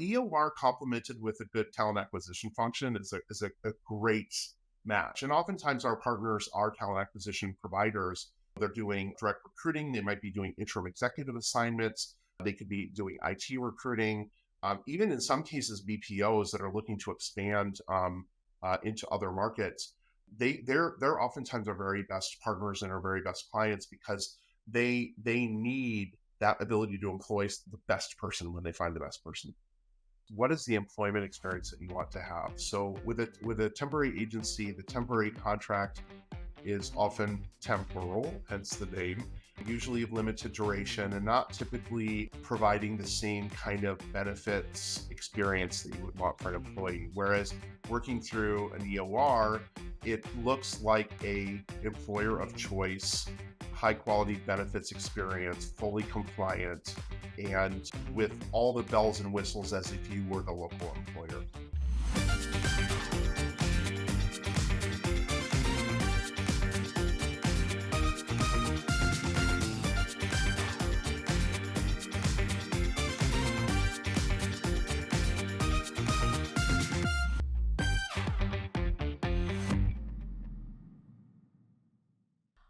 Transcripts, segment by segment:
EOR complemented with a good talent acquisition function is a great match. And oftentimes our partners are talent acquisition providers. They're doing direct recruiting. They might be doing interim executive assignments. They could be doing IT recruiting. Even in some cases, BPOs that are looking to expand into other markets. They're oftentimes our very best partners and our very best clients because they need that ability to employ the best person when they find the best person. What is the employment experience that you want to have? So with a temporary agency, the temporary contract is often temporal, hence the name, usually of limited duration and not typically providing the same kind of benefits experience that you would want for an employee. Whereas working through an EOR, it looks like a employer of choice, high quality benefits experience, fully compliant, and with all the bells and whistles as if you were the local employer.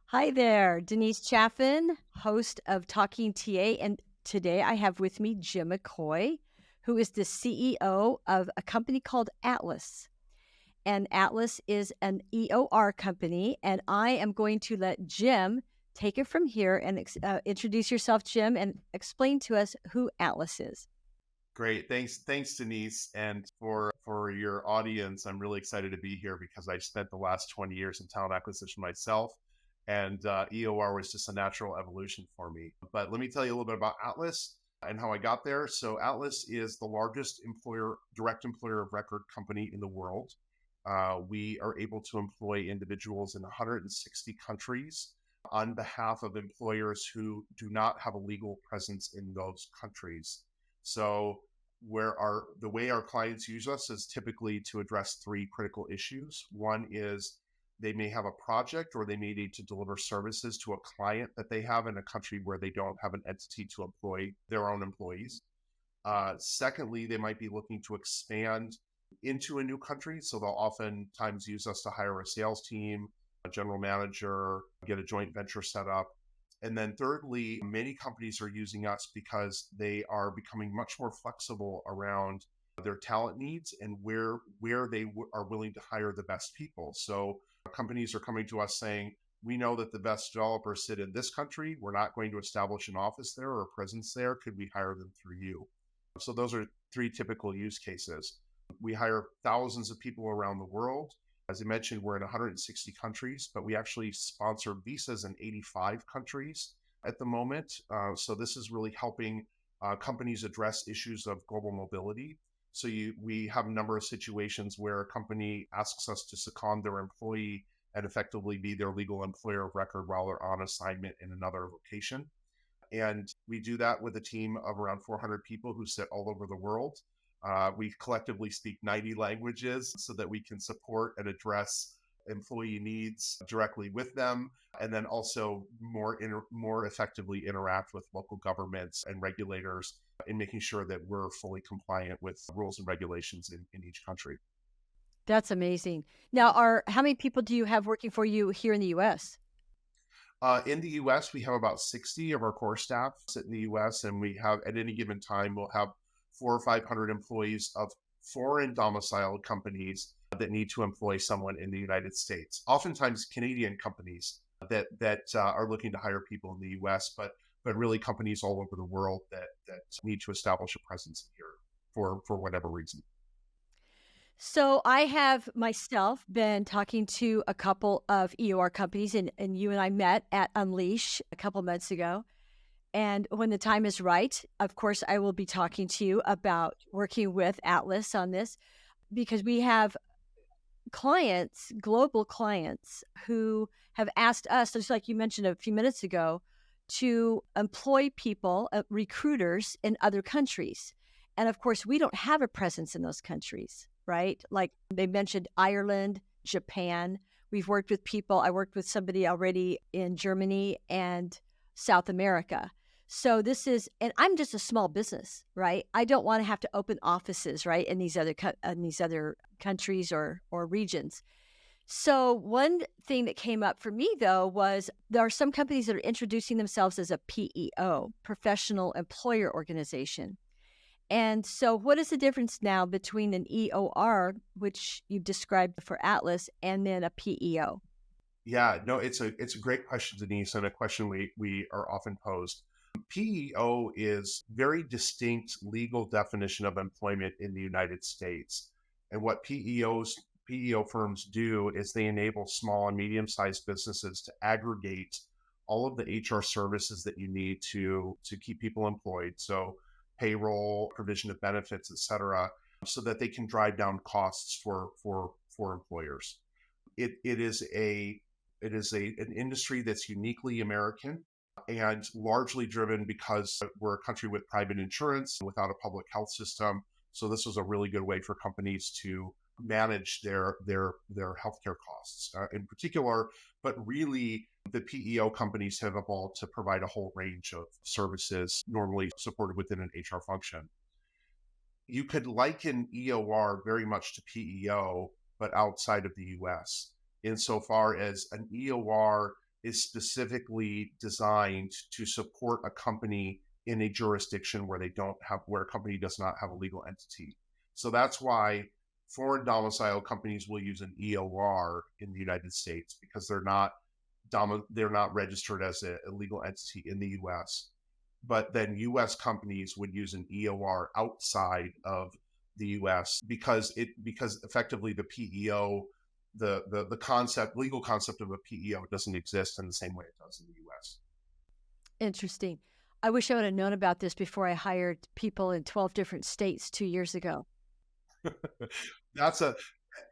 Hi there, Denise Chaffin, host of Talking TA, and today I have with me Jim McCoy, who is the CEO of a company called Atlas. And Atlas is an EOR company, and I am going to let Jim take it from here and introduce yourself, Jim, and explain to us who Atlas is. Great. Thanks, Denise. And for your audience, I'm really excited to be here because I've spent the last 20 years in talent acquisition myself. And EOR was just a natural evolution for me. But let me tell you a little bit about Atlas and how I got there. So Atlas is the largest direct employer of record company in the world. We are able to employ individuals in 160 countries on behalf of employers who do not have a legal presence in those countries. So the way our clients use us is typically to address three critical issues. One is they may have a project or they may need to deliver services to a client that they have in a country where they don't have an entity to employ their own employees. Secondly, they might be looking to expand into a new country. So they'll oftentimes use us to hire a sales team, a general manager, get a joint venture set up. And then thirdly, many companies are using us because they are becoming much more flexible around their talent needs and where they are willing to hire the best people. So companies are coming to us saying, we know that the best developers sit in this country. We're not going to establish an office there or a presence there. Could we hire them through you? So those are three typical use cases. We hire thousands of people around the world. As I mentioned, we're in 160 countries, but we actually sponsor visas in 85 countries at the moment. So this is really helping companies address issues of global mobility. So we have a number of situations where a company asks us to second their employee and effectively be their legal employer of record while they're on assignment in another location. And we do that with a team of around 400 people who sit all over the world. We collectively speak 90 languages so that we can support and address employee needs directly with them, and then also more effectively interact with local governments and regulators in making sure that we're fully compliant with rules and regulations in each country. That's amazing. Now, how many people do you have working for you here in the U.S.? In the U.S., we have about 60 of our core staff sit in the U.S., and we have at any given time, we'll have 400 or 500 employees of foreign domiciled companies that need to employ someone in the United States. Oftentimes Canadian companies that are looking to hire people in the US, but really companies all over the world that need to establish a presence here for whatever reason. So I have myself been talking to a couple of EOR companies, and you and I met at Unleash a couple months ago. And when the time is right, of course, I will be talking to you about working with Atlas on this, because we have clients, global clients, who have asked us, just like you mentioned a few minutes ago, to employ people, recruiters in other countries. And of course, we don't have a presence in those countries, right? Like they mentioned Ireland, Japan. We've worked with people. I worked with somebody already in Germany and South America. So this is, and I'm just a small business, right? I don't want to have to open offices, right, in these other countries or regions. So one thing that came up for me though was there are some companies that are introducing themselves as a PEO, professional employer organization. And so what is the difference now between an EOR, which you've described for Atlas, and then a PEO? Yeah, no, it's a great question, Denise, and a question we are often posed. PEO is very distinct legal definition of employment in the United States. And what PEO firms do is they enable small and medium-sized businesses to aggregate all of the HR services that you need to keep people employed. So payroll, provision of benefits, et cetera, so that they can drive down costs for employers. It is an industry that's uniquely American and largely driven because we're a country with private insurance without a public health system. So this was a really good way for companies to manage their healthcare costs in particular. But really, the PEO companies have evolved to provide a whole range of services normally supported within an HR function. You could liken EOR very much to PEO, but outside of the US, insofar as an EOR is specifically designed to support a company in a jurisdiction where a company does not have a legal entity. So that's why foreign domicile companies will use an EOR in the United States because they're not registered as a legal entity in the US. But then US companies would use an EOR outside of the US because effectively the PEO, the legal concept of a PEO doesn't exist in the same way it does in the US. Interesting. I wish I would have known about this before I hired people in 12 different states 2 years ago. That's a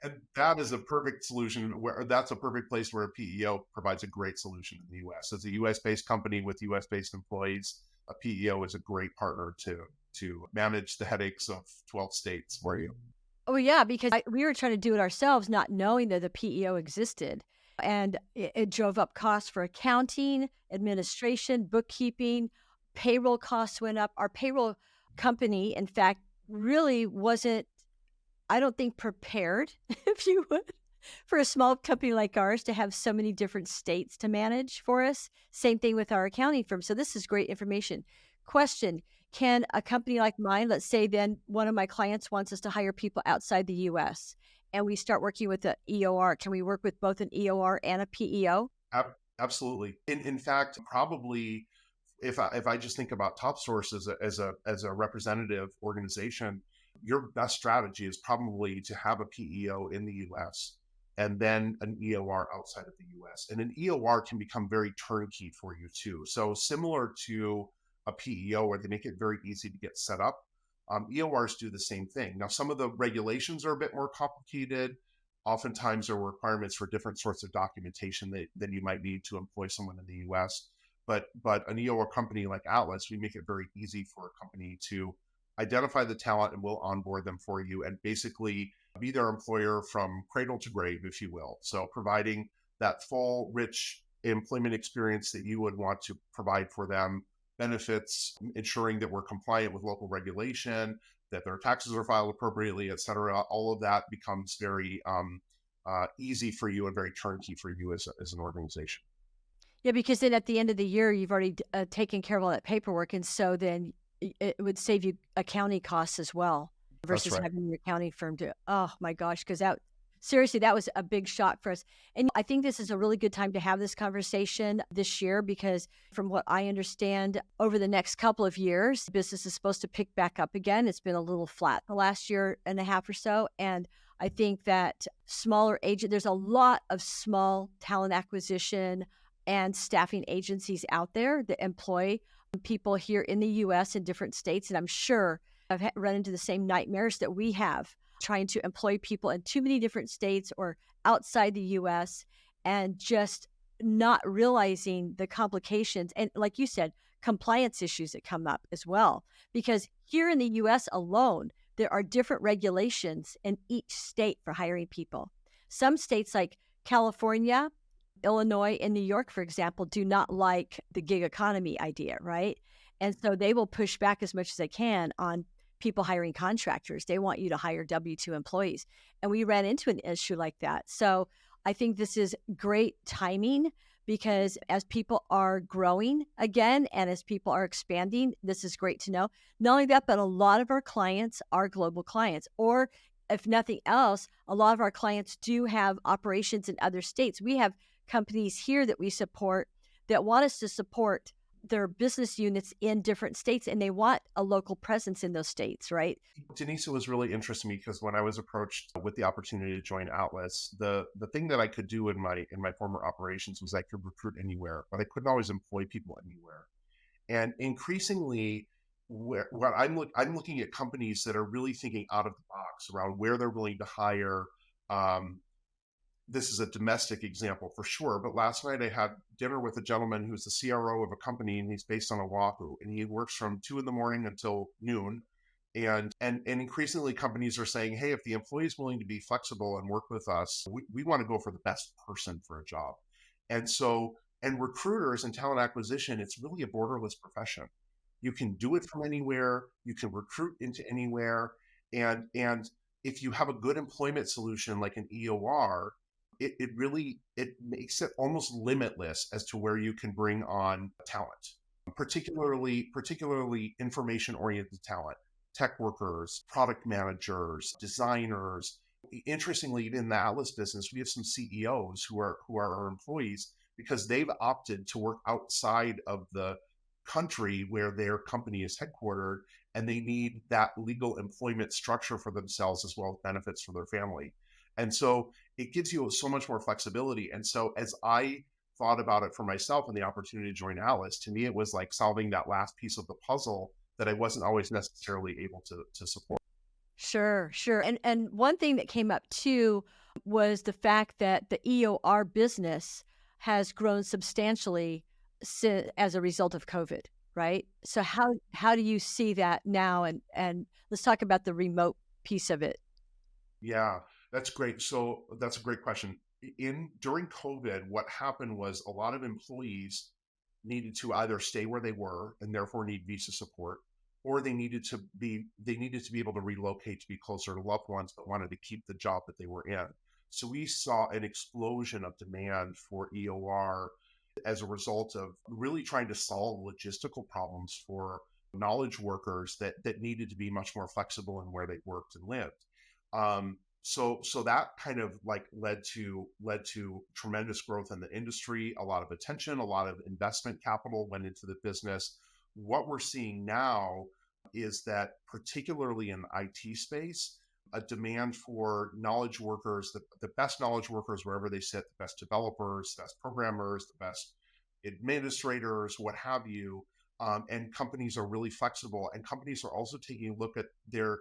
and that is a perfect solution where that's a perfect place where a PEO provides a great solution in the US. As a US based company with US based employees, a PEO is a great partner to manage the headaches of 12 states for you. Oh, yeah, because we were trying to do it ourselves, not knowing that the PEO existed. And it drove up costs for accounting, administration, bookkeeping, payroll costs went up. Our payroll company, in fact, really wasn't, I don't think, prepared, if you would, for a small company like ours to have so many different states to manage for us. Same thing with our accounting firm. So this is great information. Question: can a company like mine, let's say then one of my clients wants us to hire people outside the US and we start working with the EOR, can we work with both an EOR and a PEO? Absolutely. In fact, probably if I just think about Top Source as a representative organization, your best strategy is probably to have a PEO in the US and then an EOR outside of the US. And an EOR can become very turnkey for you too. So similar to a PEO where they make it very easy to get set up, EORs do the same thing. Now, some of the regulations are a bit more complicated. Oftentimes, there are requirements for different sorts of documentation than you might need to employ someone in the US. But an EOR company like Atlas, we make it very easy for a company to identify the talent and we'll onboard them for you and basically be their employer from cradle to grave, if you will. So providing that full, rich employment experience that you would want to provide for them, benefits, ensuring that we're compliant with local regulation, that their taxes are filed appropriately, et cetera. All of that becomes very easy for you and very turnkey for you as an organization. Yeah, because then at the end of the year, you've already taken care of all that paperwork. And so then it would save you accounting costs as well That's versus right. having your accounting firm do it. Oh my gosh, because that seriously, that was a big shock for us. And I think this is a really good time to have this conversation this year because from what I understand, over the next couple of years, business is supposed to pick back up again. It's been a little flat the last year and a half or so. And I think that there's a lot of small talent acquisition and staffing agencies out there that employ people here in the US in different states. And I'm sure I've run into the same nightmares that we have trying to employ people in too many different states or outside the US and just not realizing the complications. And like you said, compliance issues that come up as well. Because here in the US alone, there are different regulations in each state for hiring people. Some states like California, Illinois, and New York, for example, do not like the gig economy idea, right? And so they will push back as much as they can on people hiring contractors. They want you to hire W-2 employees. And we ran into an issue like that. So I think this is great timing because as people are growing again and as people are expanding, this is great to know. Not only that, but a lot of our clients are global clients, or if nothing else, a lot of our clients do have operations in other states. We have companies here that we support that want us to support their business units in different states, and they want a local presence in those states, right? Denise, it was really interesting because when I was approached with the opportunity to join Atlas, the thing that I could do in my former operations was I could recruit anywhere, but I couldn't always employ people anywhere. And increasingly, what I'm looking at companies that are really thinking out of the box around where they're willing to hire. Um, this is a domestic example for sure, but last night I had dinner with a gentleman who's the CRO of a company, and he's based on Oahu, and he works from 2 in the morning until noon. And increasingly companies are saying, hey, if the employee is willing to be flexible and work with us, we want to go for the best person for a job. And so, and recruiters and talent acquisition, it's really a borderless profession. You can do it from anywhere, you can recruit into anywhere, and if you have a good employment solution like an EOR, it really it makes it almost limitless as to where you can bring on talent, particularly information oriented talent, tech workers, product managers, designers. Interestingly, in the Atlas business, we have some CEOs who are our employees because they've opted to work outside of the country where their company is headquartered, and they need that legal employment structure for themselves as well as benefits for their family. And so it gives you so much more flexibility. And so as I thought about it for myself and the opportunity to join Alice, to me, it was like solving that last piece of the puzzle that I wasn't always necessarily able to support. Sure, sure. And one thing that came up too was the fact that the EOR business has grown substantially as a result of COVID, right? So how do you see that now? And let's talk about the remote piece of it. Yeah, that's great. So that's a great question. In during COVID, what happened was a lot of employees needed to either stay where they were and therefore need visa support, or they needed to be able to relocate to be closer to loved ones but wanted to keep the job that they were in. So we saw an explosion of demand for EOR as a result of really trying to solve logistical problems for knowledge workers that needed to be much more flexible in where they worked and lived. So that kind of like led to tremendous growth in the industry, a lot of attention, a lot of investment capital went into the business. What we're seeing now is that particularly in the IT space, a demand for knowledge workers, the best knowledge workers wherever they sit, the best developers, the best programmers, the best administrators, what have you. And companies are really flexible, and companies are also taking a look at their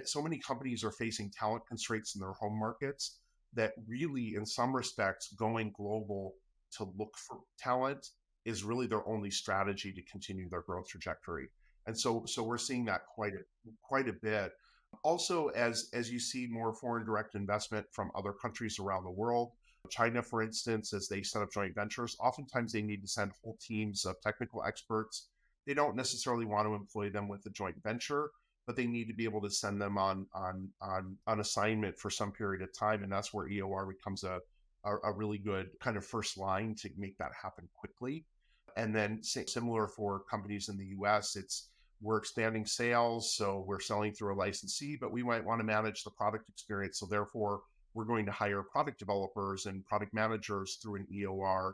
so many companies are facing talent constraints in their home markets that really, in some respects, going global to look for talent is really their only strategy to continue their growth trajectory. And so we're seeing that quite a bit. Also, as you see more foreign direct investment from other countries around the world, China, for instance, as they set up joint ventures, oftentimes they need to send whole teams of technical experts. They don't necessarily want to employ them with a joint venture, but they need to be able to send them on assignment for some period of time, and that's where EOR becomes a really good kind of first line to make that happen quickly. And then similar for companies in the US, we're expanding sales, so we're selling through a licensee, but we might want to manage the product experience. So therefore, we're going to hire product developers and product managers through an EOR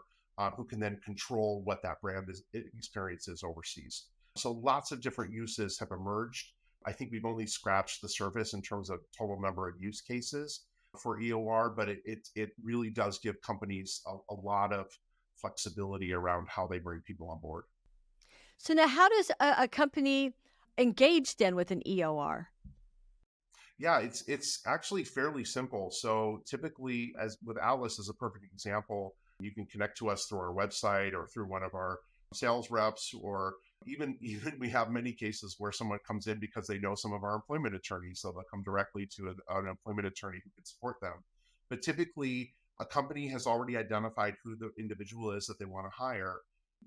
who can then control what that experience is overseas. So lots of different uses have emerged. I think we've only scratched the surface in terms of total number of use cases for EOR, but it really does give companies a lot of flexibility around how they bring people on board. So now how does a company engage then with an EOR? Yeah, it's actually fairly simple. So typically, as with Atlas as a perfect example, you can connect to us through our website or through one of our sales reps, or even we have many cases where someone comes in because they know some of our employment attorneys, so they'll come directly to an employment attorney who can support them. But typically, a company has already identified who the individual is that they want to hire.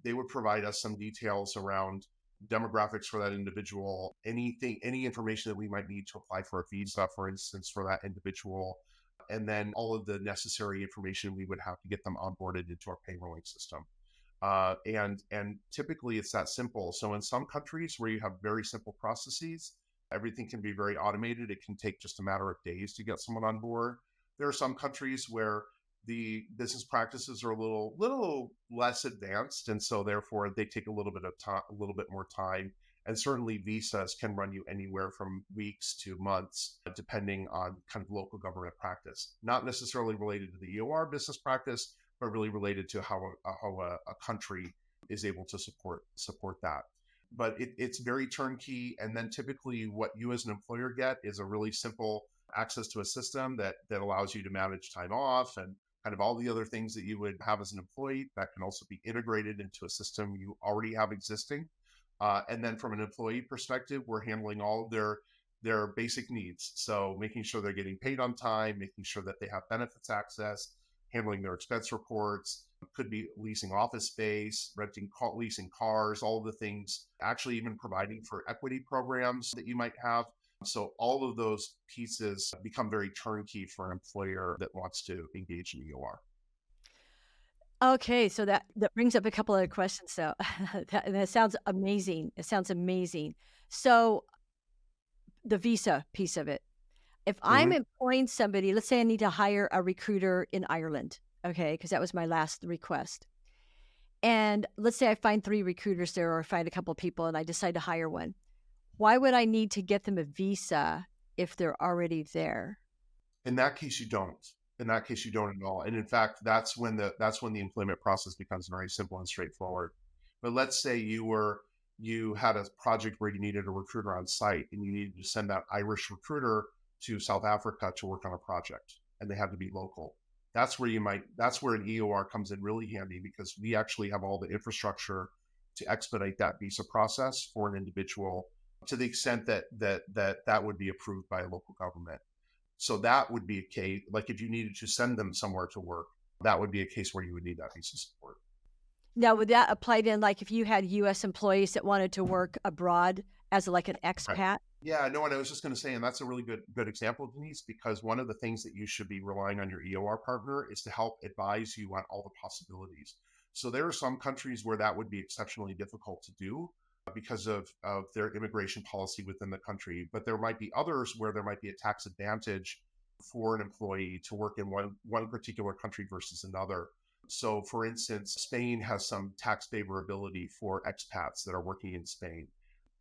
They would provide us some details around demographics for that individual, anything, any information that we might need to apply for a visa, for instance, for that individual, and then all of the necessary information we would have to get them onboarded into our payrolling system. And typically it's that simple. So in some countries where you have very simple processes, everything can be very automated. It can take just a matter of days to get someone on board. There are some countries where the business practices are a little less advanced, and so therefore they take a little bit of time, a little bit more time. And certainly visas can run you anywhere from weeks to months, depending on kind of local government practice. Not necessarily related to the EOR business practice, but really related to how a country is able to support that. But it's very turnkey. And then typically what you as an employer get is a really simple access to a system that allows you to manage time off and kind of all the other things that you would have as an employee that can also be integrated into a system you already have existing. And then from an employee perspective, we're handling all of their basic needs. So making sure they're getting paid on time, making sure that they have benefits access, handling their expense reports, could be leasing office space, leasing cars, all of the things, actually even providing for equity programs that you might have. So all of those pieces become very turnkey for an employer that wants to engage in EOR. Okay, so that brings up a couple other questions, so that sounds amazing. It sounds amazing. So, the visa piece of it. If I'm Mhm. employing somebody, let's say I need to hire a recruiter in Ireland, okay, because that was my last request. And let's say I find 3 recruiters there or I find a couple of people and I decide to hire one. Why would I need to get them a visa if they're already there? In that case, you don't. In that case, you don't at all. And in fact, that's when the employment process becomes very simple and straightforward. But let's say you had a project where you needed a recruiter on site and you needed to send that Irish recruiter to South Africa to work on a project, and they had to be local. That's where an EOR comes in really handy because we actually have all the infrastructure to expedite that visa process for an individual to the extent that would be approved by a local government. So that would be a case, like if you needed to send them somewhere to work, that would be a case where you would need that visa support. Now, would that apply then, like, if you had US employees that wanted to work abroad as, like, an Right. expat? Yeah, no, and I was just going to say, and that's a really good example, Denise, because one of the things that you should be relying on your EOR partner is to help advise you on all the possibilities. So there are some countries where that would be exceptionally difficult to do because of their immigration policy within the country. But there might be others where there might be a tax advantage for an employee to work in one particular country versus another. So, for instance, Spain has some tax favorability for expats that are working in Spain,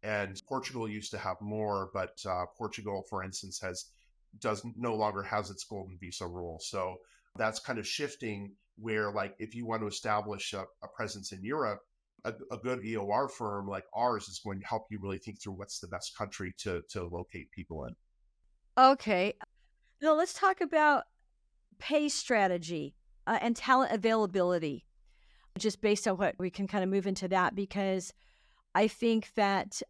and Portugal used to have more, but Portugal, for instance, does no longer has its golden visa rule. So that's kind of shifting where, like, if you want to establish a presence in Europe, a good EOR firm like ours is going to help you really think through what's the best country to locate people in. Okay. Now let's talk about pay strategy, and talent availability, just based on what we can kinda move into that because I think that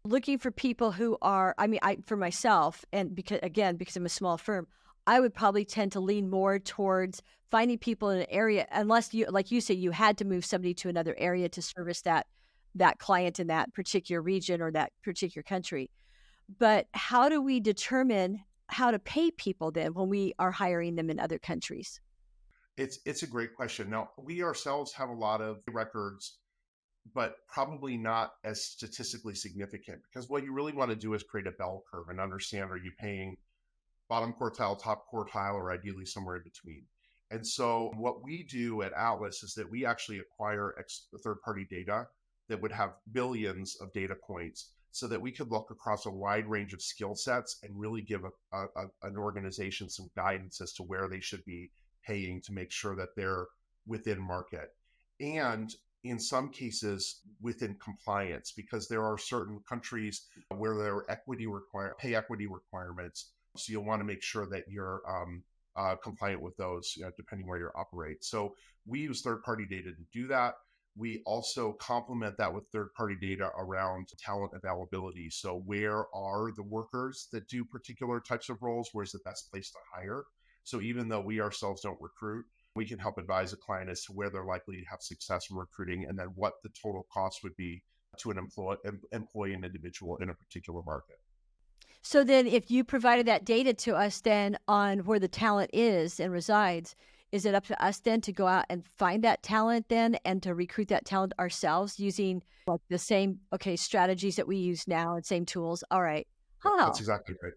looking for people who are I mean, I for myself and because I'm a small firm, I would probably tend to lean more towards finding people in an area unless you like you say, you had to move somebody to another area to service that client in that particular region or that particular country. But how do we determine how to pay people then when we are hiring them in other countries? It's a great question. Now, we ourselves have a lot of records, but probably not as statistically significant because what you really want to do is create a bell curve and understand, are you paying bottom quartile, top quartile, or ideally somewhere in between. And so what we do at Atlas is that we actually acquire third-party data that would have billions of data points so that we could look across a wide range of skill sets and really give an organization some guidance as to where they should be paying to make sure that they're within market. And in some cases within compliance, because there are certain countries where there are pay equity requirements, so you'll want to make sure that you're compliant with those, depending where you operate. So we use third-party data to do that. We also complement that with third-party data around talent availability. So where are the workers that do particular types of roles? Where's the best place to hire? So even though we ourselves don't recruit, we can help advise a client as to where they're likely to have success in recruiting and then what the total cost would be to employ an individual in a particular market. So then if you provided that data to us then on where the talent is and resides, is it up to us then to go out and find that talent then and to recruit that talent ourselves using like the same, okay, strategies that we use now and same tools? All right. That's Oh, exactly right.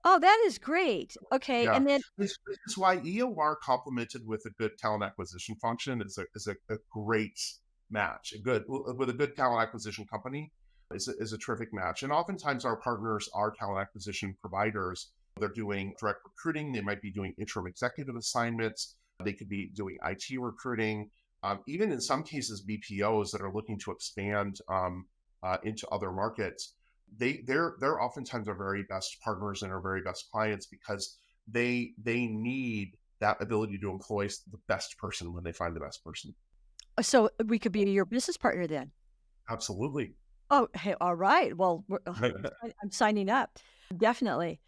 oh, that is great. Okay. Yeah, And then, this is why EOR complemented with a good talent acquisition function is a great match. A good with a good talent acquisition company is a terrific match. And oftentimes our partners are talent acquisition providers. They're doing direct recruiting. They might be doing interim executive assignments. They could be doing IT recruiting. Even in some cases, BPOs that are looking to expand into other markets, they're oftentimes our very best partners and our very best clients because they need that ability to employ the best person when they find the best person. so we could be your business partner then. Absolutely. Oh, hey, all right. Well, I'm signing up. Definitely.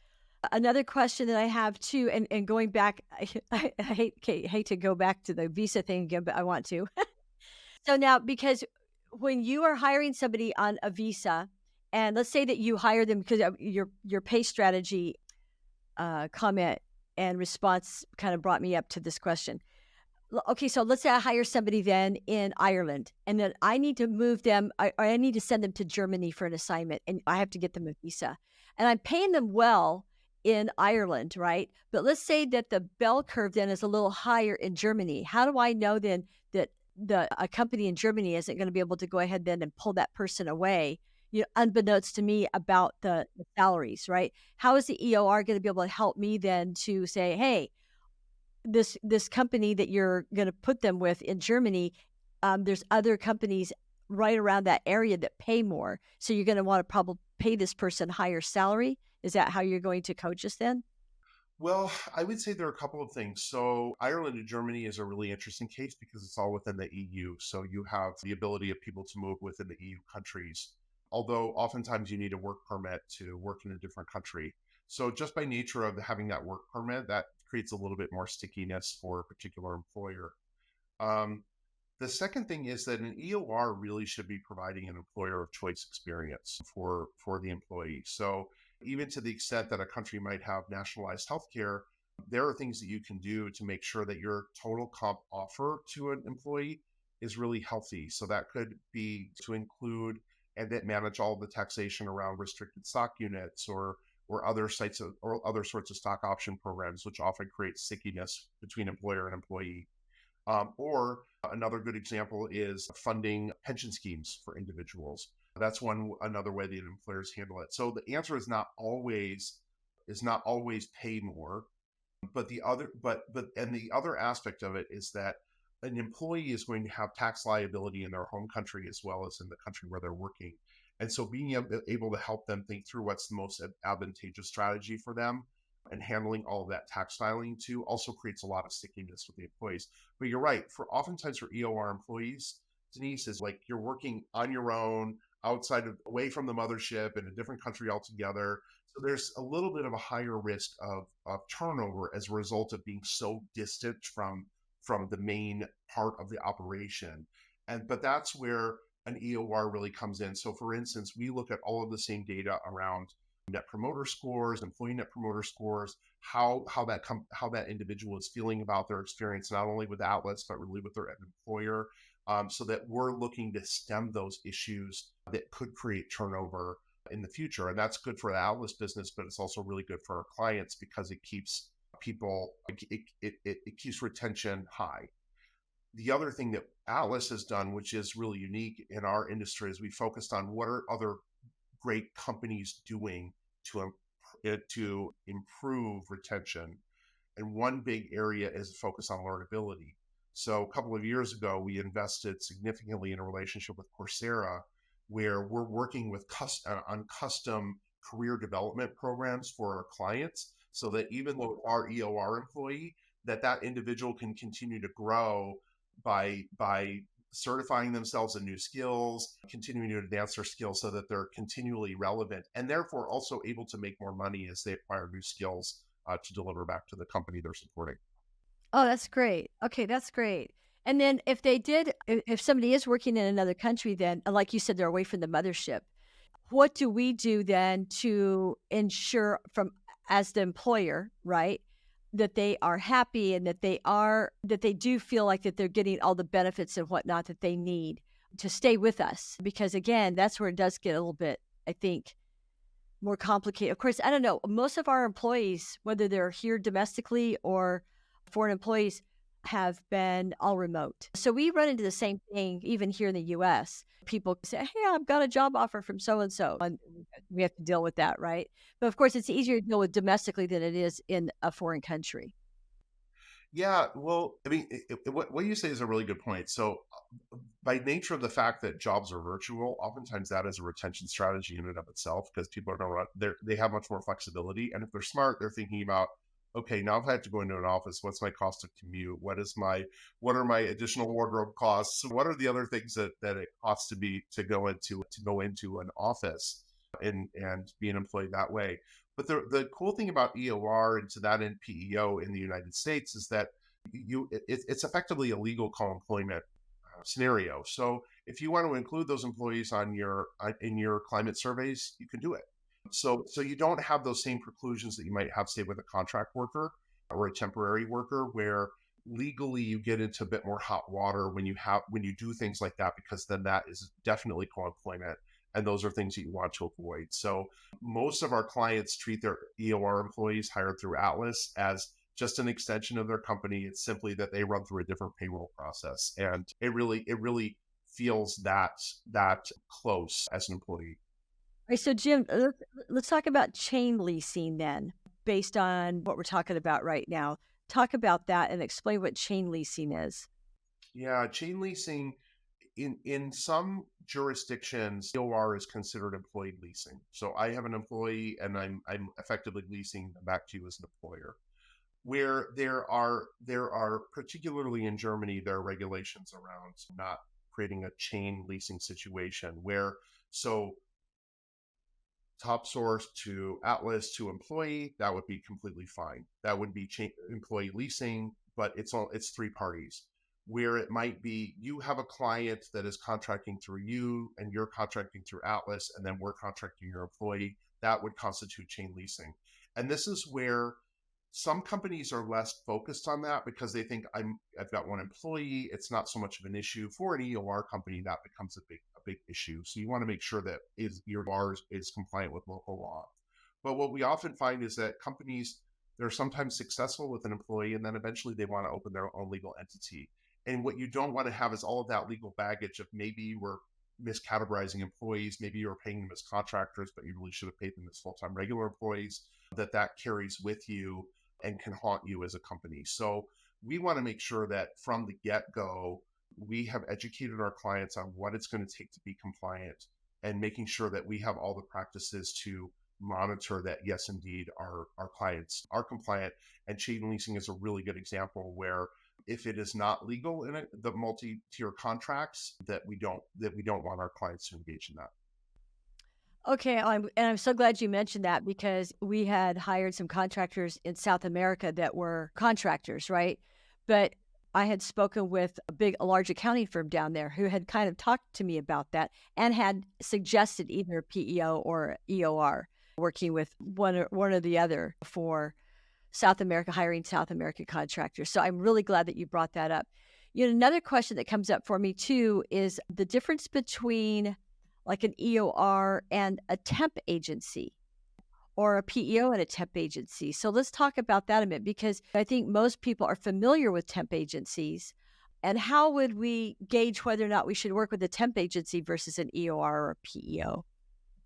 Another question that I have too, and going back, I hate to go back to the visa thing again, but I want to. So now, because when you are hiring somebody on a visa, and let's say that you hire them because of your pay strategy comment and response kind of brought me up to this question. Okay, so let's say I hire somebody then in Ireland, and then I need to move them, or I need to send them to Germany for an assignment, and I have to get them a visa. And I'm paying them well in Ireland, right? But let's say that the bell curve then is a little higher in Germany. How do I know then that a company in Germany isn't going to be able to go ahead then and pull that person away, unbeknownst to me about the salaries, right? How is the EOR going to be able to help me then to say, hey, this company that you're going to put them with in Germany, there's other companies right around that area that pay more. So you're going to want to probably pay this person higher salary. Is that how you're going to coach us then? Well, I would say there are a couple of things. So Ireland and Germany is a really interesting case because it's all within the EU. So you have the ability of people to move within the EU countries, although oftentimes you need a work permit to work in a different country. So just by nature of having that work permit, that creates a little bit more stickiness for a particular employer. Um, the second thing is that an EOR really should be providing an employer of choice experience for the employee. So even to the extent that a country might have nationalized healthcare, there are things that you can do to make sure that your total comp offer to an employee is really healthy. So that could be to include and that manage all the taxation around restricted stock units or other sites of, or other sorts of stock option programs, which often create stickiness between employer and employee. Or another good example is funding pension schemes for individuals. That's one another way that employers handle it. So the answer is not always pay more, but the other aspect of it is that an employee is going to have tax liability in their home country as well as in the country where they're working. And so being able to help them think through what's the most advantageous strategy for them and handling all of that tax filing too also creates a lot of stickiness with the employees. But you're right, for oftentimes for EOR employees, Denise, is like you're working on your own outside of away from the mothership in a different country altogether. So there's a little bit of a higher risk of turnover as a result of being so distant from the main part of the operation. But that's where an EOR really comes in. So for instance, we look at all of the same data around net promoter scores, employee net promoter scores, how that individual is feeling about their experience, not only with outlets but really with their employer, so that we're looking to stem those issues that could create turnover in the future. And that's good for the outlets business, but it's also really good for our clients because it keeps people, it keeps retention high. The other thing that Atlas has done, which is really unique in our industry, is we focused on what are other great companies doing to to improve retention. And one big area is a focus on learnability. So a couple of years ago, we invested significantly in a relationship with Coursera, where we're working with on custom career development programs for our clients, so that even though our EOR employee, that individual can continue to grow by certifying themselves in new skills, continuing to advance their skills so that they're continually relevant and therefore also able to make more money as they acquire new skills to deliver back to the company they're supporting. Oh, that's great. Okay, that's great. And then if somebody is working in another country, then like you said, they're away from the mothership. What do we do then to ensure from as the employer, right, that they are happy and that they do feel like that they're getting all the benefits and whatnot that they need to stay with us? Because again, that's where it does get a little bit, I think, more complicated. Of course, I don't know. Most of our employees, whether they're here domestically or foreign employees, have been all remote. So we run into the same thing even here in the US. People say, "Hey, I've got a job offer from so and so." And we have to deal with that, right? But of course, it's easier to deal with domestically than it is in a foreign country. Yeah, well, I mean, what you say is a really good point. So, by nature of the fact that jobs are virtual, oftentimes that is a retention strategy in and of itself because people are going to they have much more flexibility, and if they're smart, they're thinking about, okay, now if I have to go into an office, what's my cost of commute? What are my additional wardrobe costs? What are the other things that it costs to go into an office and be an employee that way? But the cool thing about EOR and to that end PEO in the United States is that it's effectively a legal co-employment scenario. So if you want to include those employees on your in your climate surveys, you can do it. So you don't have those same preclusions that you might have, say, with a contract worker or a temporary worker, where legally you get into a bit more hot water when you do things like that, because then that is definitely co-employment, and those are things that you want to avoid. So most of our clients treat their EOR employees hired through Atlas as just an extension of their company. It's simply that they run through a different payroll process, and it really feels that close as an employee. All right, so Jim, let's talk about chain leasing then, based on what we're talking about right now. Talk about that and explain what chain leasing is. Yeah, chain leasing in some jurisdictions, EOR is considered employee leasing. So I have an employee and I'm effectively leasing them back to you as an employer. Where there are particularly in Germany, there are regulations around not creating a chain leasing situation where so top source to Atlas to employee, that would be completely fine. That would be employee leasing, but it's three parties. Where it might be you have a client that is contracting through you and you're contracting through Atlas, and then we're contracting your employee, that would constitute chain leasing. And this is where some companies are less focused on that because they think I've got one employee. It's not so much of an issue. For an EOR company, that becomes a big issue. So you want to make sure that your bar is compliant with local law. But what we often find is that companies, they're sometimes successful with an employee, and then eventually they want to open their own legal entity. And what you don't want to have is all of that legal baggage of maybe you were miscategorizing employees, maybe you were paying them as contractors, but you really should have paid them as full-time regular employees, that carries with you and can haunt you as a company. So we want to make sure that from the get-go, we have educated our clients on what it's going to take to be compliant, and making sure that we have all the practices to monitor that, yes, indeed, our clients are compliant. And chain leasing is a really good example where if it is not legal in the multi-tier contracts, that we don't want our clients to engage in that. Okay, I'm so glad you mentioned that because we had hired some contractors in South America that were contractors, right? But I had spoken with a large accounting firm down there who had kind of talked to me about that and had suggested either a PEO or EOR, working with one or the other for South America, hiring South American contractors. So I'm really glad that you brought that up. Another question that comes up for me too is the difference between like an EOR and a temp agency, or a PEO and a temp agency. So let's talk about that a bit because I think most people are familiar with temp agencies. And how would we gauge whether or not we should work with a temp agency versus an EOR or a PEO?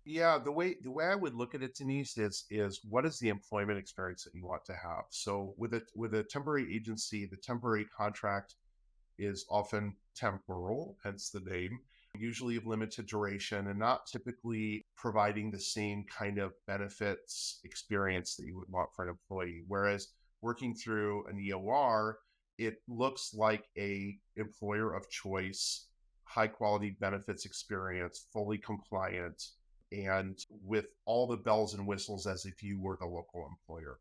Yeah, the way I would look at it, Denise, is what is the employment experience that you want to have. So with a temporary agency, the temporary contract is often temporal, hence the name, usually of limited duration and not typically providing the same kind of benefits experience that you would want for an employee. Whereas working through an EOR, it looks like a employer of choice, high quality benefits experience, fully compliant, and with all the bells and whistles as if you were the local employer.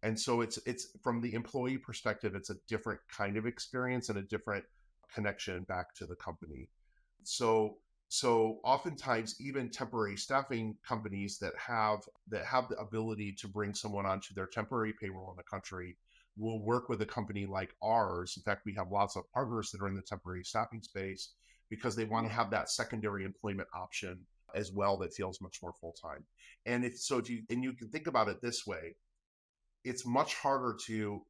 And so it's from the employee perspective, it's a different kind of experience and a different connection back to the company. So so oftentimes even temporary staffing companies that have the ability to bring someone onto their temporary payroll in the country will work with a company like ours. In fact, we have lots of partners that are in the temporary staffing space because they want to have that secondary employment option as well that feels much more full time. And if so, do you, and you can think about it this way, it's much harder to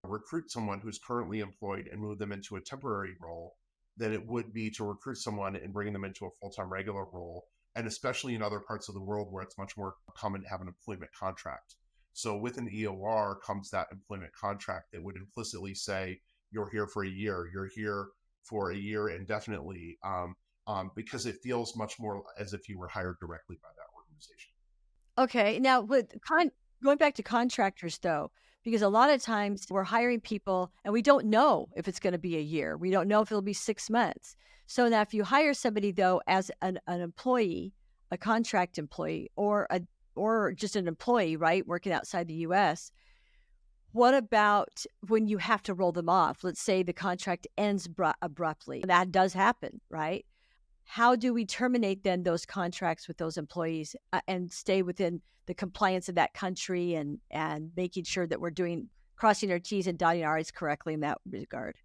recruit someone who's currently employed and move them into a temporary role than it would be to recruit someone and bring them into a full-time regular role. And especially in other parts of the world where it's much more common to have an employment contract. So with an EOR comes that employment contract that would implicitly say, you're here for a year, you're here for a year indefinitely, because it feels much more as if you were hired directly by that organization. Okay. Now, going back to contractors, though, because a lot of times we're hiring people and we don't know if it's going to be a year. We don't know if it'll be 6 months. So now, if you hire somebody though as an employee, a contract employee, or just an employee, right, working outside the U.S., what about when you have to roll them off? Let's say the contract ends abruptly. That does happen, right? How do we terminate then those contracts with those employees and stay within the compliance of that country and making sure that we're doing crossing our T's and dotting our I's correctly in that regard?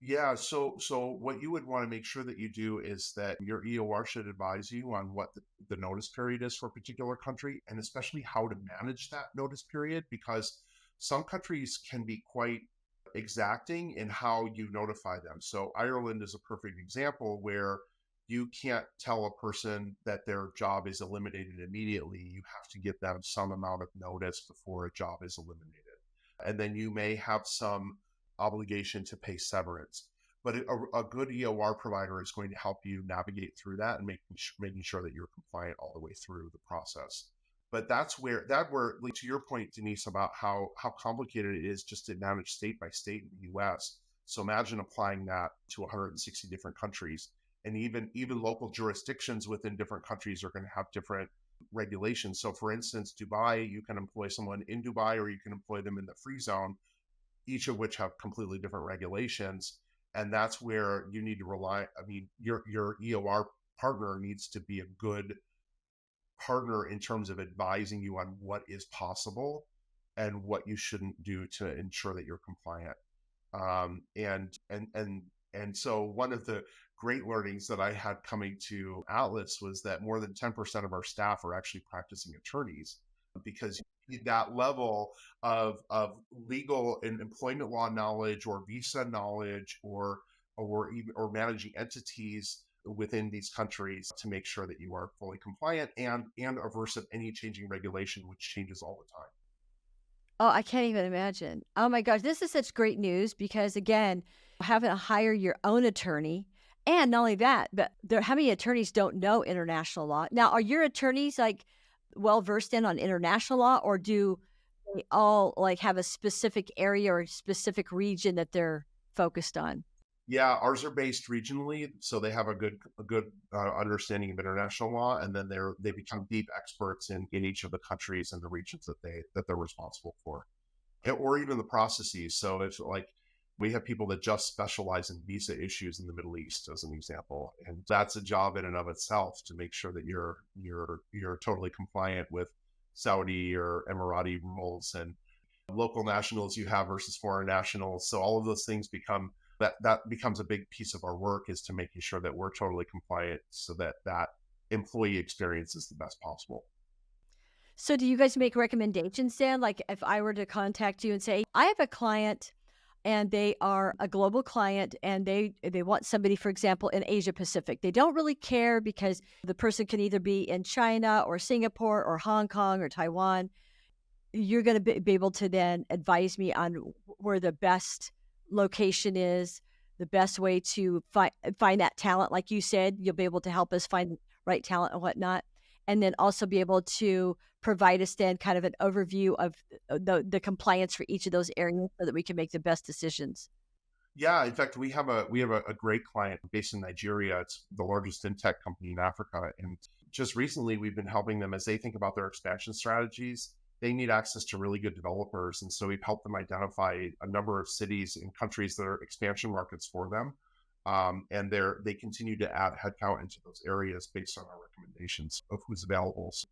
Yeah, so what you would want to make sure that you do is that your EOR should advise you on what the notice period is for a particular country, and especially how to manage that notice period, because some countries can be quite exacting in how you notify them. So Ireland is a perfect example where you can't tell a person that their job is eliminated immediately. You have to give them some amount of notice before a job is eliminated. And then you may have some obligation to pay severance. But a good EOR provider is going to help you navigate through that and making sure that you're compliant all the way through the process. But where like, to your point, Denise, about how complicated it is just to manage state by state in the U.S. So imagine applying that to 160 different countries, and even local jurisdictions within different countries are going to have different regulations. So, for instance, Dubai, you can employ someone in Dubai, or you can employ them in the free zone, each of which have completely different regulations. And that's where you need to rely. I mean, your EOR partner needs to be a good partner in terms of advising you on what is possible and what you shouldn't do to ensure that you're compliant. And so one of the great learnings that I had coming to Atlas was that more than 10% of our staff are actually practicing attorneys, because you need that level of legal and employment law knowledge, or visa knowledge, or managing entities within these countries to make sure that you are fully compliant and averse of any changing regulation, which changes all the time. Oh, I can't even imagine. Oh my gosh, this is such great news because again, having to hire your own attorney, and not only that, but how many attorneys don't know international law? Now, are your attorneys like well versed on international law, or do they all like have a specific area or a specific region that they're focused on? Yeah, ours are based regionally, so they have a good understanding of international law, and then they become deep experts in each of the countries and the regions that they're responsible for, or even the processes. So it's like we have people that just specialize in visa issues in the Middle East, as an example, and that's a job in and of itself to make sure that you're totally compliant with Saudi or Emirati rules and local nationals you have versus foreign nationals. So all of those things that becomes a big piece of our work, is to making sure that we're totally compliant so that employee experience is the best possible. So do you guys make recommendations then? Like if I were to contact you and say, I have a client and they are a global client and they want somebody, for example, in Asia Pacific. They don't really care because the person can either be in China or Singapore or Hong Kong or Taiwan. You're going to be able to then advise me on where the best location is, the best way to find that talent. Like you said, you'll be able to help us find the right talent and whatnot. And then also be able to provide us then kind of an overview of the compliance for each of those areas so that we can make the best decisions. Yeah, in fact, we have a great client based in Nigeria. It's the largest fintech company in Africa, and just recently we've been helping them as they think about their expansion strategies. They need access to really good developers, and so we've helped them identify a number of cities and countries that are expansion markets for them. and they continue to add headcount into those areas based on our recommendations of who's available. So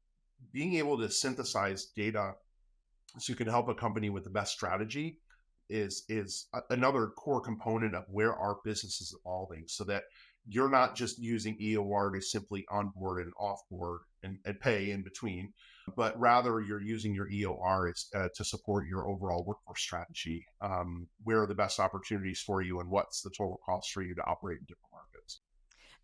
being able to synthesize data so you can help a company with the best strategy is another core component of where our business is evolving, so that you're not just using EOR to simply onboard and offboard and pay in between, but rather you're using your EOR to support your overall workforce strategy. Where are the best opportunities for you, and what's the total cost for you to operate in different markets?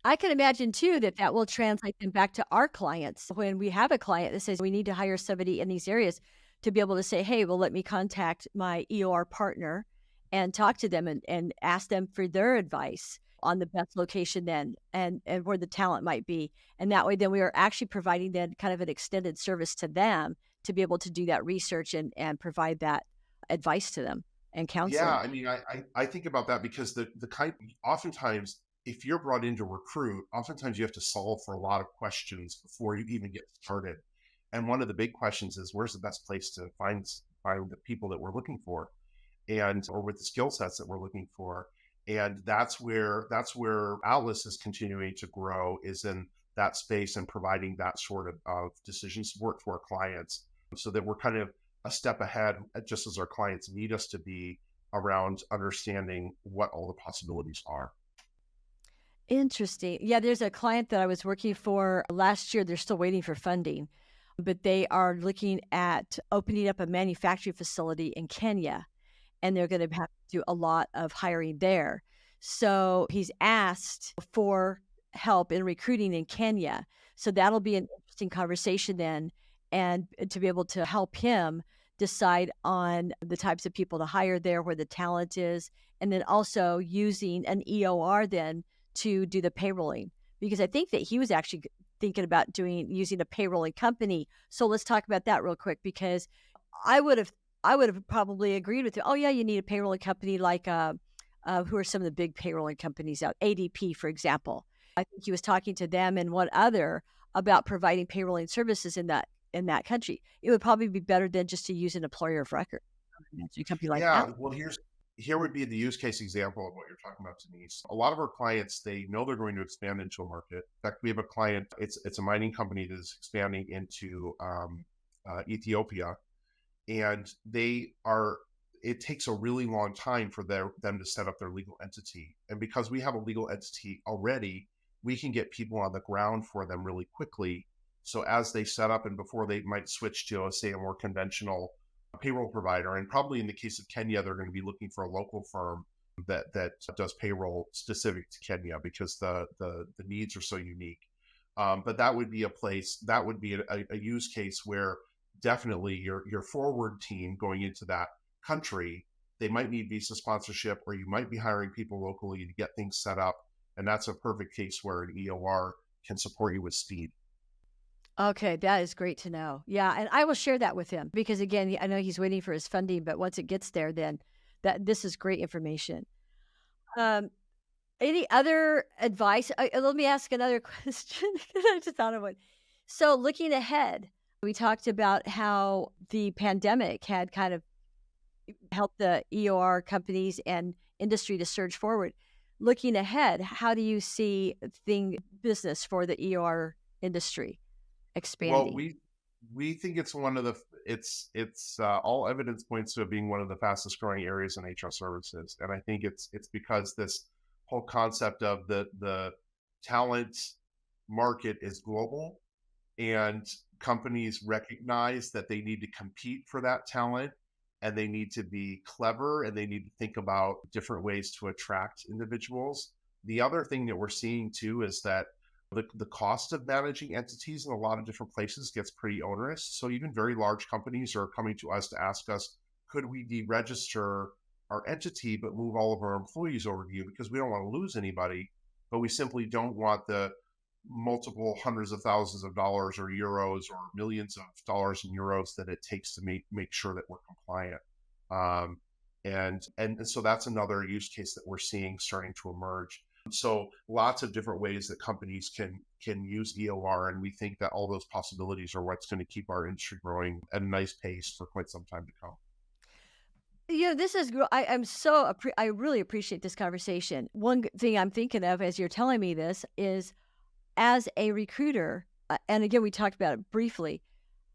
I can imagine too that that will translate then back to our clients. When we have a client that says we need to hire somebody in these areas, to be able to say, hey, well, let me contact my EOR partner and talk to them and ask them for their advice on the best location then and where the talent might be. And that way then we are actually providing then kind of an extended service to them to be able to do that research and provide that advice to them and Yeah, counseling. I mean, I think about that because the kind oftentimes if you're brought in to recruit, oftentimes you have to solve for a lot of questions before you even get started. And one of the big questions is where's the best place to find the people that we're looking for, and or with the skill sets that we're looking for. And that's where Atlas is continuing to grow, is in that space and providing that sort of decision support for our clients, so that we're kind of a step ahead, just as our clients need us to be, around understanding what all the possibilities are. Interesting. Yeah, there's a client that I was working for last year. They're still waiting for funding, but they are looking at opening up a manufacturing facility in Kenya, and they're going to have to do a lot of hiring there. So he's asked for help in recruiting in Kenya. So that'll be an interesting conversation then, and to be able to help him decide on the types of people to hire there, where the talent is, and then also using an EOR then to do the payrolling. Because I think that he was actually thinking about using a payrolling company. So let's talk about that real quick because I would have I would have probably agreed with you. Oh yeah, you need a payrolling company like who are some of the big payrolling companies out? ADP, for example. I think he was talking to them and one other about providing payrolling services in that country. It would probably be better than just to use an employer of record. A company like that. Yeah, well, here would be the use case example of what you're talking about, Denise. A lot of our clients, they know they're going to expand into a market. In fact, we have a client, it's a mining company that is expanding into Ethiopia, and it takes a really long time for them to set up their legal entity. And because we have a legal entity already, we can get people on the ground for them really quickly. So as they set up and before they might switch to, say, a more conventional payroll provider, and probably in the case of Kenya, they're going to be looking for a local firm that does payroll specific to Kenya, because the needs are so unique. But that would be a place, that would be a use case where definitely your forward team going into that country, they might need visa sponsorship, or you might be hiring people locally to get things set up. And that's a perfect case where an EOR can support you with speed. Okay, that is great to know. Yeah, and I will share that with him because again, I know he's waiting for his funding, but once it gets there, then that this is great information. Um, any other advice? Let me ask another question. I just thought of one. So, looking ahead, we talked about how the pandemic had kind of helped the EOR companies and industry to surge forward. Looking ahead, how do you see business for the EOR industry Well, expanding? we think it's one of the it's all evidence points to it being one of the fastest growing areas in HR services, and I think it's because this whole concept of the talent market is global, and companies recognize that they need to compete for that talent, and they need to be clever, and they need to think about different ways to attract individuals. The other thing that we're seeing too is that the cost of managing entities in a lot of different places gets pretty onerous. So even very large companies are coming to us to ask us, could we deregister our entity but move all of our employees over to you, because we don't want to lose anybody, but we simply don't want the multiple hundreds of thousands of dollars or euros or millions of dollars and euros that it takes to make sure that we're compliant. Um, and so that's another use case that we're seeing starting to emerge. So lots of different ways that companies can use EOR, and we think that all those possibilities are what's going to keep our industry growing at a nice pace for quite some time to come. This is I'm I really appreciate this conversation. One thing I'm thinking of as you're telling me this is, as a recruiter, and again, we talked about it briefly,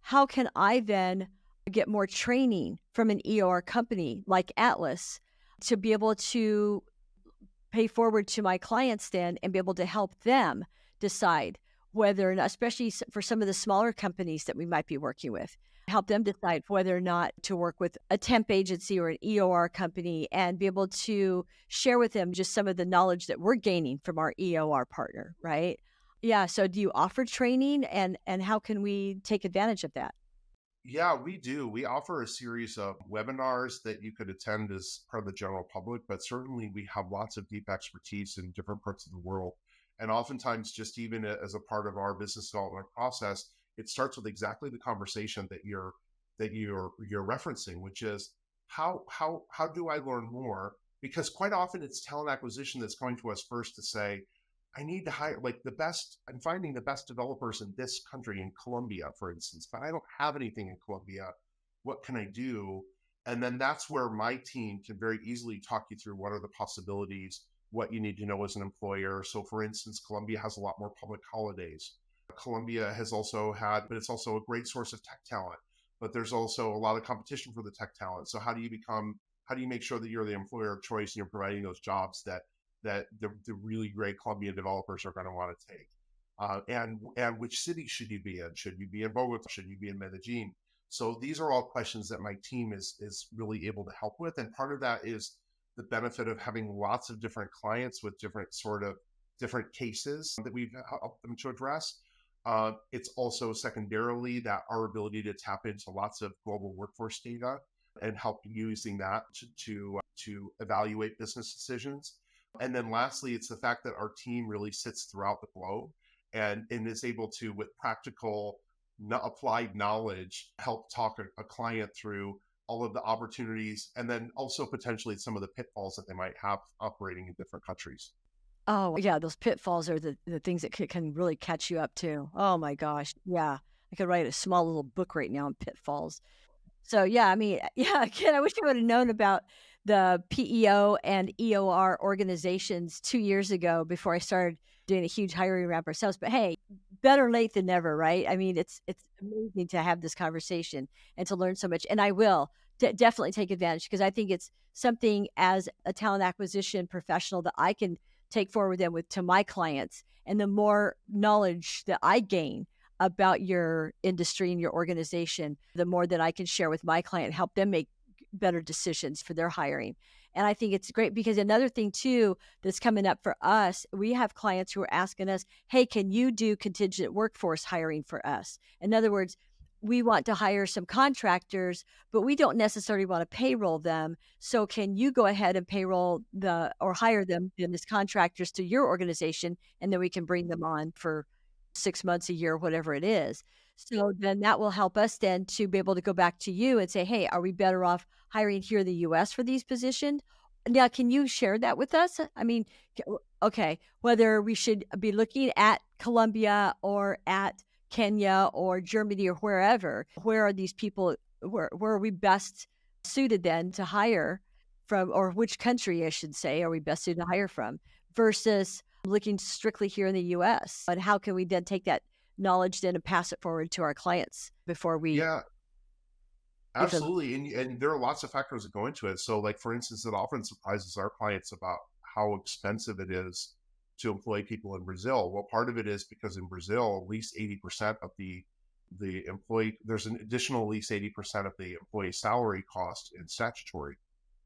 how can I then get more training from an EOR company like Atlas to be able to pay forward to my clients then and be able to help them decide whether or not, especially for some of the smaller companies that we might be working with, help them decide whether or not to work with a temp agency or an EOR company, and be able to share with them just some of the knowledge that we're gaining from our EOR partner, right? Yeah. So do you offer training, and how can we take advantage of that? Yeah, we do. We offer a series of webinars that you could attend as part of the general public, but certainly we have lots of deep expertise in different parts of the world. And oftentimes, just even as a part of our business development process, it starts with exactly the conversation that you're referencing, which is how do I learn more? Because quite often it's talent acquisition that's coming to us first to say, I need to hire like the best. I'm finding the best developers in this country, in Colombia, for instance, but I don't have anything in Colombia. What can I do? And then that's where my team can very easily talk you through what are the possibilities, what you need to know as an employer. So, for instance, Colombia has a lot more public holidays. Colombia has also had, but it's also a great source of tech talent. But there's also a lot of competition for the tech talent. So, how do you make sure that you're the employer of choice and you're providing those jobs that the really great Colombian developers are going to want to take. And which city should you be in? Should you be in Bogota? Should you be in Medellin? So these are all questions that my team is really able to help with. And part of that is the benefit of having lots of different clients with different cases that we've helped them to address. It's also secondarily that our ability to tap into lots of global workforce data and help using that to evaluate business decisions. And then lastly, it's the fact that our team really sits throughout the globe and is able to, with practical, applied knowledge, help talk a client through all of the opportunities and then also potentially some of the pitfalls that they might have operating in different countries. Oh, yeah, those pitfalls are the things that can really catch you up too. Oh my gosh. Yeah. I could write a small little book right now on pitfalls. So, yeah, I mean, yeah, again, I wish I would have known about the PEO and EOR organizations 2 years ago before I started doing a huge hiring ramp ourselves. But hey, better late than never, right? I mean, it's amazing to have this conversation and to learn so much. And I will definitely take advantage, because I think it's something as a talent acquisition professional that I can take forward then with to my clients. And the more knowledge that I gain about your industry and your organization, the more that I can share with my client, help them make better decisions for their hiring. And I think it's great because another thing too that's coming up for us, we have clients who are asking us, "Hey, can you do contingent workforce hiring for us?" In other words, we want to hire some contractors, but we don't necessarily want to payroll them. So can you go ahead and payroll or hire them in as contractors to your organization, and then we can bring them on for 6 months, a year, whatever it is. So then that will help us then to be able to go back to you and say, "Hey, are we better off hiring here in the US for these positions?" Now, can you share that with us? I mean, okay, whether we should be looking at Colombia or at Kenya or Germany or wherever, where are these people, where are we best suited then to hire from, or which country, I should say, are we best suited to hire from, versus looking strictly here in the US? And how can we then take that knowledge then and pass it forward to our clients before we Yeah, give them. absolutely. And there are lots of factors that go into it. So like for instance, it often surprises our clients about how expensive it is to employ people in Brazil. Well, part of it is because in Brazil, at least 80% of the employee, there's an additional at least 80% of the employee salary cost in statutory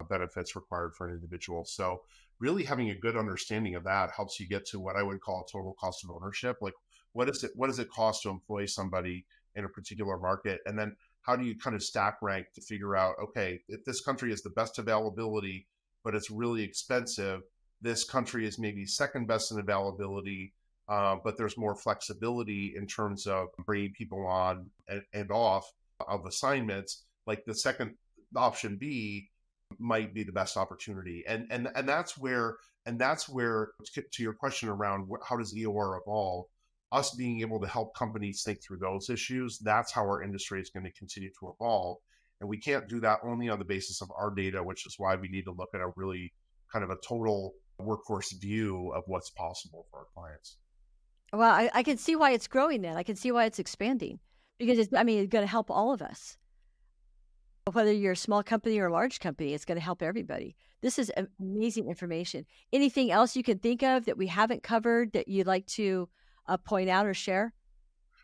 benefits required for an individual. So really having a good understanding of that helps you get to what I would call total cost of ownership. Like what does it cost to employ somebody in a particular market? And then how do you kind of stack rank to figure out, okay, if this country is the best availability, but it's really expensive, this country is maybe second best in availability, but there's more flexibility in terms of bringing people on and off of assignments. Like the second option B might be the best opportunity, and that's where to your question around how does EOR evolve, us being able to help companies think through those issues, that's how our industry is going to continue to evolve. And we can't do that only on the basis of our data, which is why we need to look at a really kind of a total workforce view of what's possible for our clients. Well, I can see why it's growing then. I can see why it's expanding because I mean, it's going to help all of us. Whether you're a small company or a large company, it's going to help everybody. This is amazing information. Anything else you can think of that we haven't covered that you'd like to point out or share?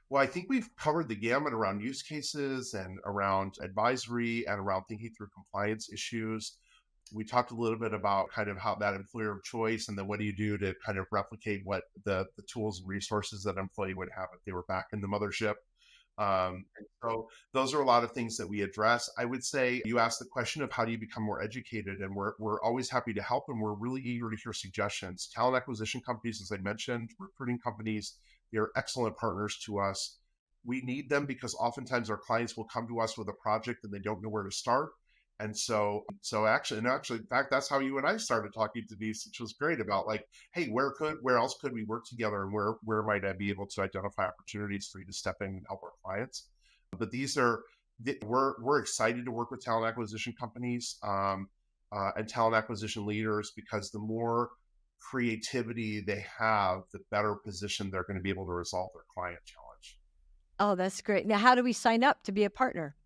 Well, I think we've covered the gamut around use cases and around advisory and around thinking through compliance issues. We talked a little bit about kind of how that employer of choice, and then what do you do to kind of replicate what the tools and resources that an employee would have if they were back in the mothership. And so those are a lot of things that we address. I would say you asked the question of how do you become more educated, and we're always happy to help, and we're really eager to hear suggestions. Talent acquisition companies, as I mentioned, recruiting companies, they're excellent partners to us. We need them because oftentimes our clients will come to us with a project and they don't know where to start. And so actually, in fact, that's how you and I started talking to Denise, which was great about like, hey, where else could we work together, and where might I be able to identify opportunities for you to step in and help our clients? But we're excited to work with talent acquisition companies and talent acquisition leaders because the more creativity they have, the better position they're going to be able to resolve their client challenge. Oh, that's great. Now, how do we sign up to be a partner?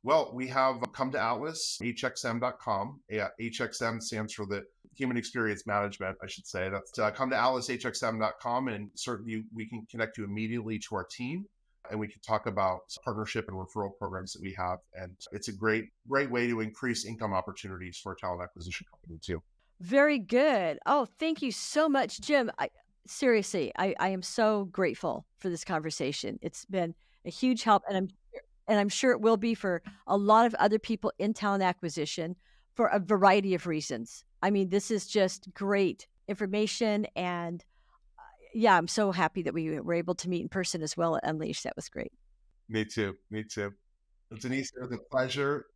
Well, we have come to Atlas, hxm.com. Yeah, HXM stands for the Human Experience Management, I should say. That's come to atlas.hxm.com, and certainly we can connect you immediately to our team, and we can talk about partnership and referral programs that we have. And it's a great way to increase income opportunities for a talent acquisition company too. Very good. Oh, thank you so much, Jim. Seriously, I am so grateful for this conversation. It's been a huge help, and I'm sure it will be for a lot of other people in talent acquisition for a variety of reasons. I mean, this is just great information, and yeah, I'm so happy that we were able to meet in person as well at Unleash. That was great. Me too. Me too. Well, Denise, it was a pleasure,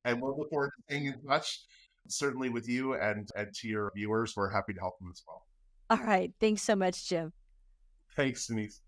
and we'll look forward to staying in touch. Certainly with you and to your viewers, we're happy to help them as well. All right. Thanks so much, Jim. Thanks, Denise.